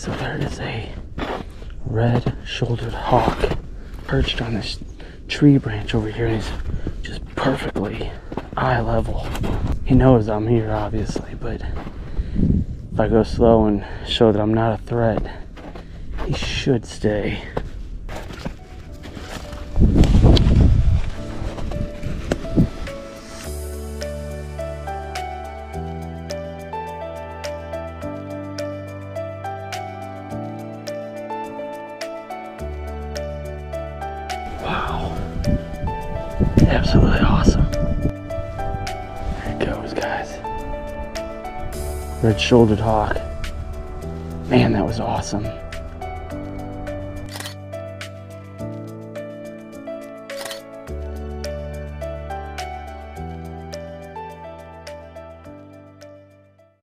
So there is a red-shouldered hawk perched on this tree branch over here, and he's just perfectly eye level. He knows I'm here, obviously, but if I go slow and show that I'm not a threat, he should stay. Wow. Absolutely awesome. There it goes, guys. Red-shouldered hawk. Man, that was awesome.